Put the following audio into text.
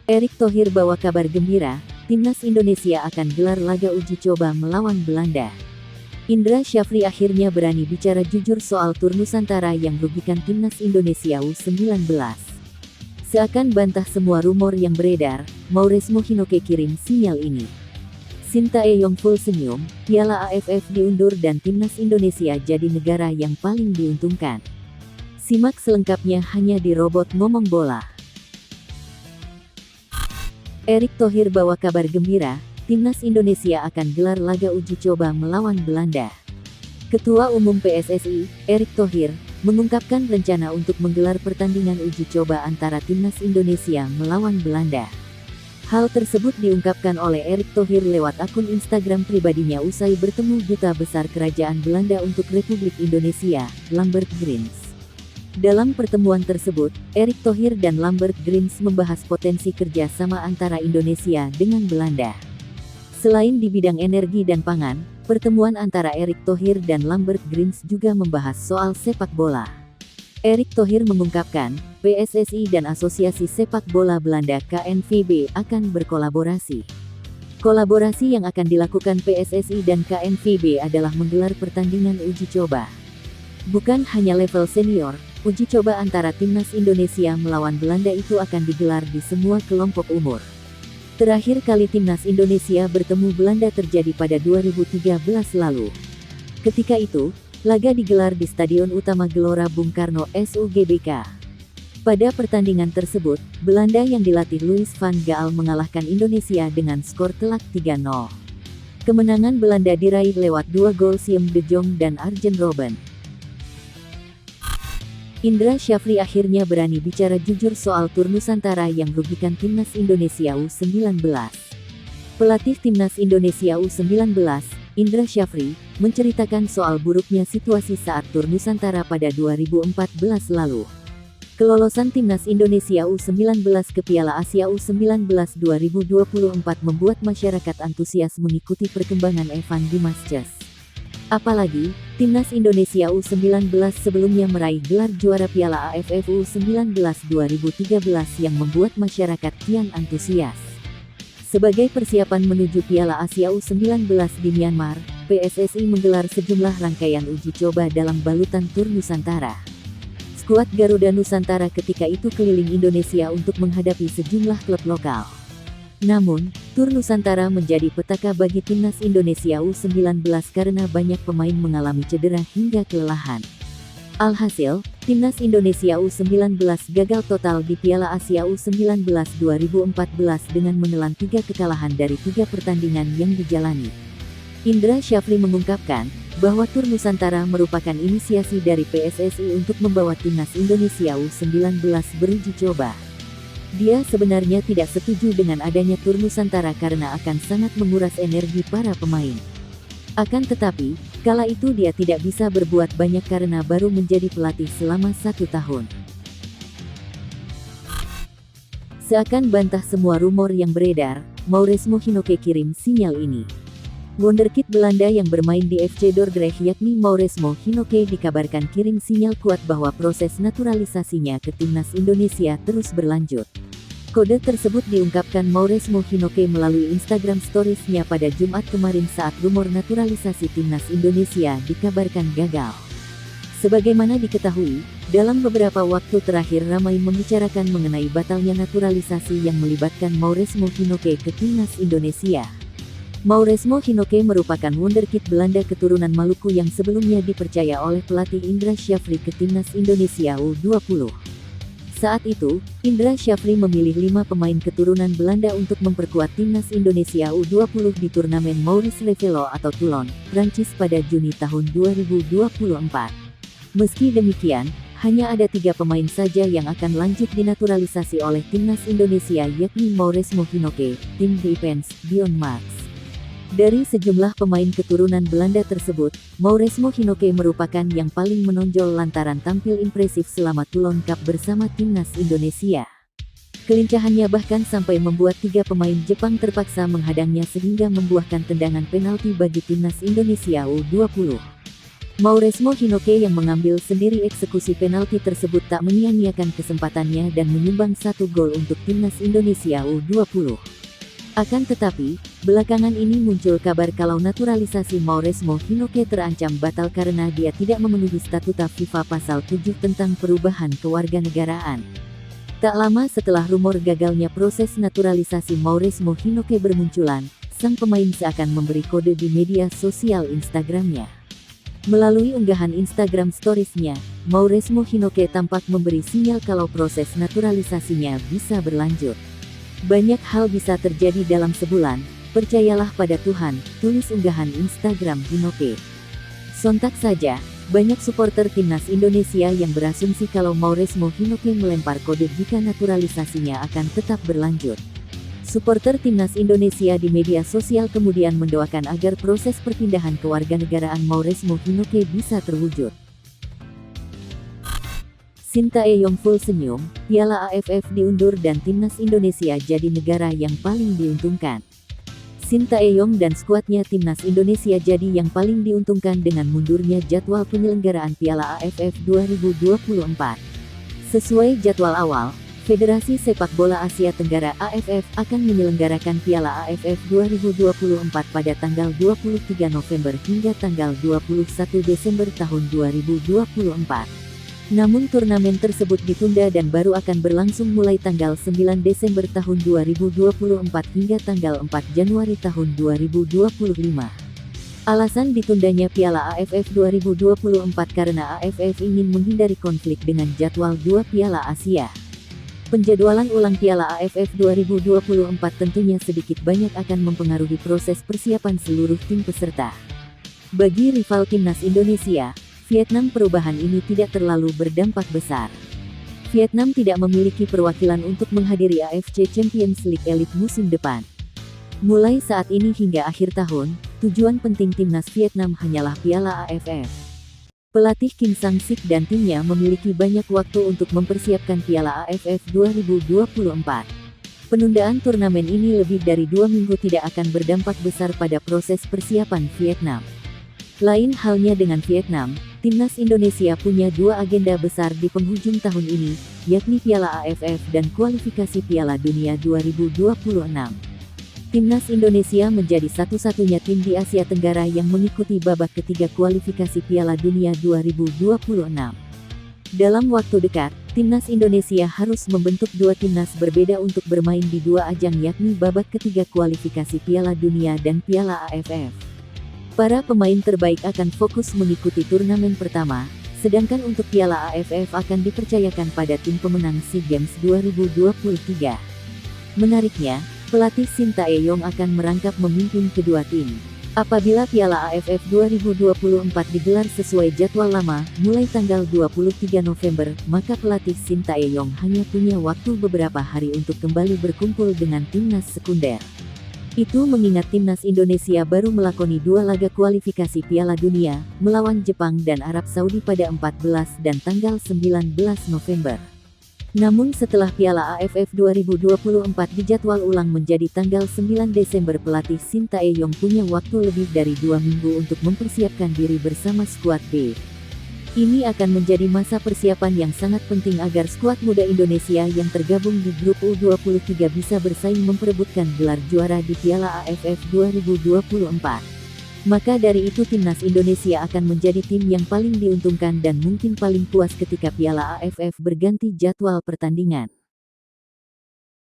Erick Thohir bawa kabar gembira, Timnas Indonesia akan gelar laga uji coba melawan Belanda. Indra Syafri akhirnya berani bicara jujur soal tur Nusantara yang merugikan Timnas Indonesia U19. Seakan bantah semua rumor yang beredar, Mauresmo Hinoke kirim sinyal ini. Sintayong full senyum, Piala AFF diundur dan Timnas Indonesia jadi negara yang paling diuntungkan. Simak selengkapnya hanya di Robot Ngomong Bola. Erick Thohir bawa kabar gembira, Timnas Indonesia akan gelar laga uji coba melawan Belanda. Ketua Umum PSSI, Erick Thohir, mengungkapkan rencana untuk menggelar pertandingan uji coba antara Timnas Indonesia melawan Belanda. Hal tersebut diungkapkan oleh Erick Thohir lewat akun Instagram pribadinya usai bertemu Duta Besar Kerajaan Belanda untuk Republik Indonesia, Lambert Grins. Dalam pertemuan tersebut, Erick Thohir dan Lambert Grins membahas potensi kerjasama antara Indonesia dengan Belanda. Selain di bidang energi dan pangan, pertemuan antara Erick Thohir dan Lambert Grins juga membahas soal sepak bola. Erick Thohir mengungkapkan, PSSI dan Asosiasi Sepak Bola Belanda KNVB akan berkolaborasi. Kolaborasi yang akan dilakukan PSSI dan KNVB adalah menggelar pertandingan uji coba. Bukan hanya level senior, uji coba antara Timnas Indonesia melawan Belanda itu akan digelar di semua kelompok umur. Terakhir kali Timnas Indonesia bertemu Belanda terjadi pada 2013 lalu. Ketika itu, laga digelar di Stadion Utama Gelora Bung Karno SUGBK. Pada pertandingan tersebut, Belanda yang dilatih Louis van Gaal mengalahkan Indonesia dengan skor telak 3-0. Kemenangan Belanda diraih lewat 2 gol Siem de Jong dan Arjen Robben. Indra Syafri akhirnya berani bicara jujur soal tur Nusantara yang merugikan Timnas Indonesia U19. Pelatih Timnas Indonesia U19, Indra Syafri, menceritakan soal buruknya situasi saat tur Nusantara pada 2014 lalu. Kelolosan Timnas Indonesia U19 ke Piala Asia U19 2024 membuat masyarakat antusias mengikuti perkembangan Evan Dimas Chess. Apalagi, Timnas Indonesia U19 sebelumnya meraih gelar juara Piala AFF U19 2013 yang membuat masyarakat kian antusias. Sebagai persiapan menuju Piala Asia U19 di Myanmar, PSSI menggelar sejumlah rangkaian uji coba dalam balutan tur Nusantara. Skuad Garuda Nusantara ketika itu keliling Indonesia untuk menghadapi sejumlah klub lokal. Namun, tur Nusantara menjadi petaka bagi Timnas Indonesia U19 karena banyak pemain mengalami cedera hingga kelelahan. Alhasil, Timnas Indonesia U19 gagal total di Piala Asia U19 2014 dengan menelan 3 kekalahan dari 3 pertandingan yang dijalani. Indra Syafri mengungkapkan, bahwa tur Nusantara merupakan inisiasi dari PSSI untuk membawa Timnas Indonesia U19 beruji coba. Dia sebenarnya tidak setuju dengan adanya tur Nusantara karena akan sangat menguras energi para pemain. Akan tetapi, kala itu dia tidak bisa berbuat banyak karena baru menjadi pelatih selama 1 tahun. Seakan bantah semua rumor yang beredar, Mauresmo Hinoke kirim sinyal ini. Wonderkid Belanda yang bermain di FC Dordrecht yakni Mauresmo Hinoke dikabarkan kirim sinyal kuat bahwa proses naturalisasinya ke Timnas Indonesia terus berlanjut. Kode tersebut diungkapkan Mauresmo Hinoke melalui Instagram Stories-nya pada Jumat kemarin saat rumor naturalisasi Timnas Indonesia dikabarkan gagal. Sebagaimana diketahui, dalam beberapa waktu terakhir ramai membicarakan mengenai batalnya naturalisasi yang melibatkan Mauresmo Hinoke ke Timnas Indonesia. Mauresmo Hinoke merupakan wonderkid Belanda keturunan Maluku yang sebelumnya dipercaya oleh pelatih Indra Syafri ke Timnas Indonesia U20. Saat itu, Indra Syafri memilih 5 pemain keturunan Belanda untuk memperkuat Timnas Indonesia U20 di turnamen Maurice Revello atau Toulon, Prancis pada Juni tahun 2024. Meski demikian, hanya ada 3 pemain saja yang akan lanjut dinaturalisasi oleh Timnas Indonesia yakni Mauresmo Hinoke, Tim Deepens, Dion Max. Dari sejumlah pemain keturunan Belanda tersebut, Mauresmo Hinoke merupakan yang paling menonjol lantaran tampil impresif selama Toulon Cup bersama Timnas Indonesia. Kelincahannya bahkan sampai membuat 3 pemain Jepang terpaksa menghadangnya sehingga membuahkan tendangan penalti bagi Timnas Indonesia U20. Mauresmo Hinoke yang mengambil sendiri eksekusi penalti tersebut tak menyia-nyiakan kesempatannya dan menyumbang 1 gol untuk timnas Indonesia U20. Akan tetapi, belakangan ini muncul kabar kalau naturalisasi Mauresmo Hinoke terancam batal karena dia tidak memenuhi statuta FIFA pasal 7 tentang perubahan kewarganegaraan. Tak lama setelah rumor gagalnya proses naturalisasi Mauresmo Hinoke bermunculan, sang pemain seakan memberi kode di media sosial Instagramnya. Melalui unggahan Instagram Stories-nya, Mauresmo Hinoke tampak memberi sinyal kalau proses naturalisasinya bisa berlanjut. Banyak hal bisa terjadi dalam sebulan, percayalah pada Tuhan, tulis unggahan Instagram Hinoke. Sontak saja, banyak supporter timnas Indonesia yang berasumsi kalau Mauresmo Hinoke melempar kode jika naturalisasinya akan tetap berlanjut. Supporter timnas Indonesia di media sosial kemudian mendoakan agar proses perpindahan kewarganegaraan Mauresmo Hinoke bisa terwujud. Sintayong full senyum, Piala AFF diundur dan timnas Indonesia jadi negara yang paling diuntungkan. Sintayong dan skuadnya timnas Indonesia jadi yang paling diuntungkan dengan mundurnya jadwal penyelenggaraan Piala AFF 2024. Sesuai jadwal awal, Federasi Sepak Bola Asia Tenggara AFF akan menyelenggarakan Piala AFF 2024 pada tanggal 23 November hingga tanggal 21 Desember tahun 2024. Namun turnamen tersebut ditunda dan baru akan berlangsung mulai tanggal 9 Desember tahun 2024 hingga tanggal 4 Januari tahun 2025. Alasan ditundanya Piala AFF 2024 karena AFF ingin menghindari konflik dengan jadwal 2 Piala Asia. Penjadwalan ulang Piala AFF 2024 tentunya sedikit banyak akan mempengaruhi proses persiapan seluruh tim peserta. Bagi rival timnas Indonesia, Vietnam, perubahan ini tidak terlalu berdampak besar. Vietnam tidak memiliki perwakilan untuk menghadiri AFC Champions League Elite musim depan. Mulai saat ini hingga akhir tahun, tujuan penting timnas Vietnam hanyalah Piala AFF. Pelatih Kim Sang-sik dan timnya memiliki banyak waktu untuk mempersiapkan Piala AFF 2024. Penundaan turnamen ini lebih dari 2 minggu tidak akan berdampak besar pada proses persiapan Vietnam. Lain halnya dengan Vietnam, timnas Indonesia punya 2 agenda besar di penghujung tahun ini, yakni Piala AFF dan kualifikasi Piala Dunia 2026. Timnas Indonesia menjadi satu-satunya tim di Asia Tenggara yang mengikuti babak ketiga kualifikasi Piala Dunia 2026. Dalam waktu dekat, timnas Indonesia harus membentuk 2 timnas berbeda untuk bermain di 2 ajang yakni babak ketiga kualifikasi Piala Dunia dan Piala AFF. Para pemain terbaik akan fokus mengikuti turnamen pertama, sedangkan untuk Piala AFF akan dipercayakan pada tim pemenang SEA Games 2023. Menariknya, pelatih Sintayong akan merangkap memimpin kedua tim. Apabila Piala AFF 2024 digelar sesuai jadwal lama, mulai tanggal 23 November, maka pelatih Sintayong hanya punya waktu beberapa hari untuk kembali berkumpul dengan timnas sekunder. Itu mengingat timnas Indonesia baru melakoni 2 laga kualifikasi Piala Dunia, melawan Jepang dan Arab Saudi pada 14 dan tanggal 19 November. Namun setelah Piala AFF 2024 dijadwal ulang menjadi tanggal 9 Desember, pelatih Sintayong punya waktu lebih dari 2 minggu untuk mempersiapkan diri bersama skuad B. Ini akan menjadi masa persiapan yang sangat penting agar skuad muda Indonesia yang tergabung di grup U23 bisa bersaing memperebutkan gelar juara di Piala AFF 2024. Maka dari itu timnas Indonesia akan menjadi tim yang paling diuntungkan dan mungkin paling puas ketika Piala AFF berganti jadwal pertandingan.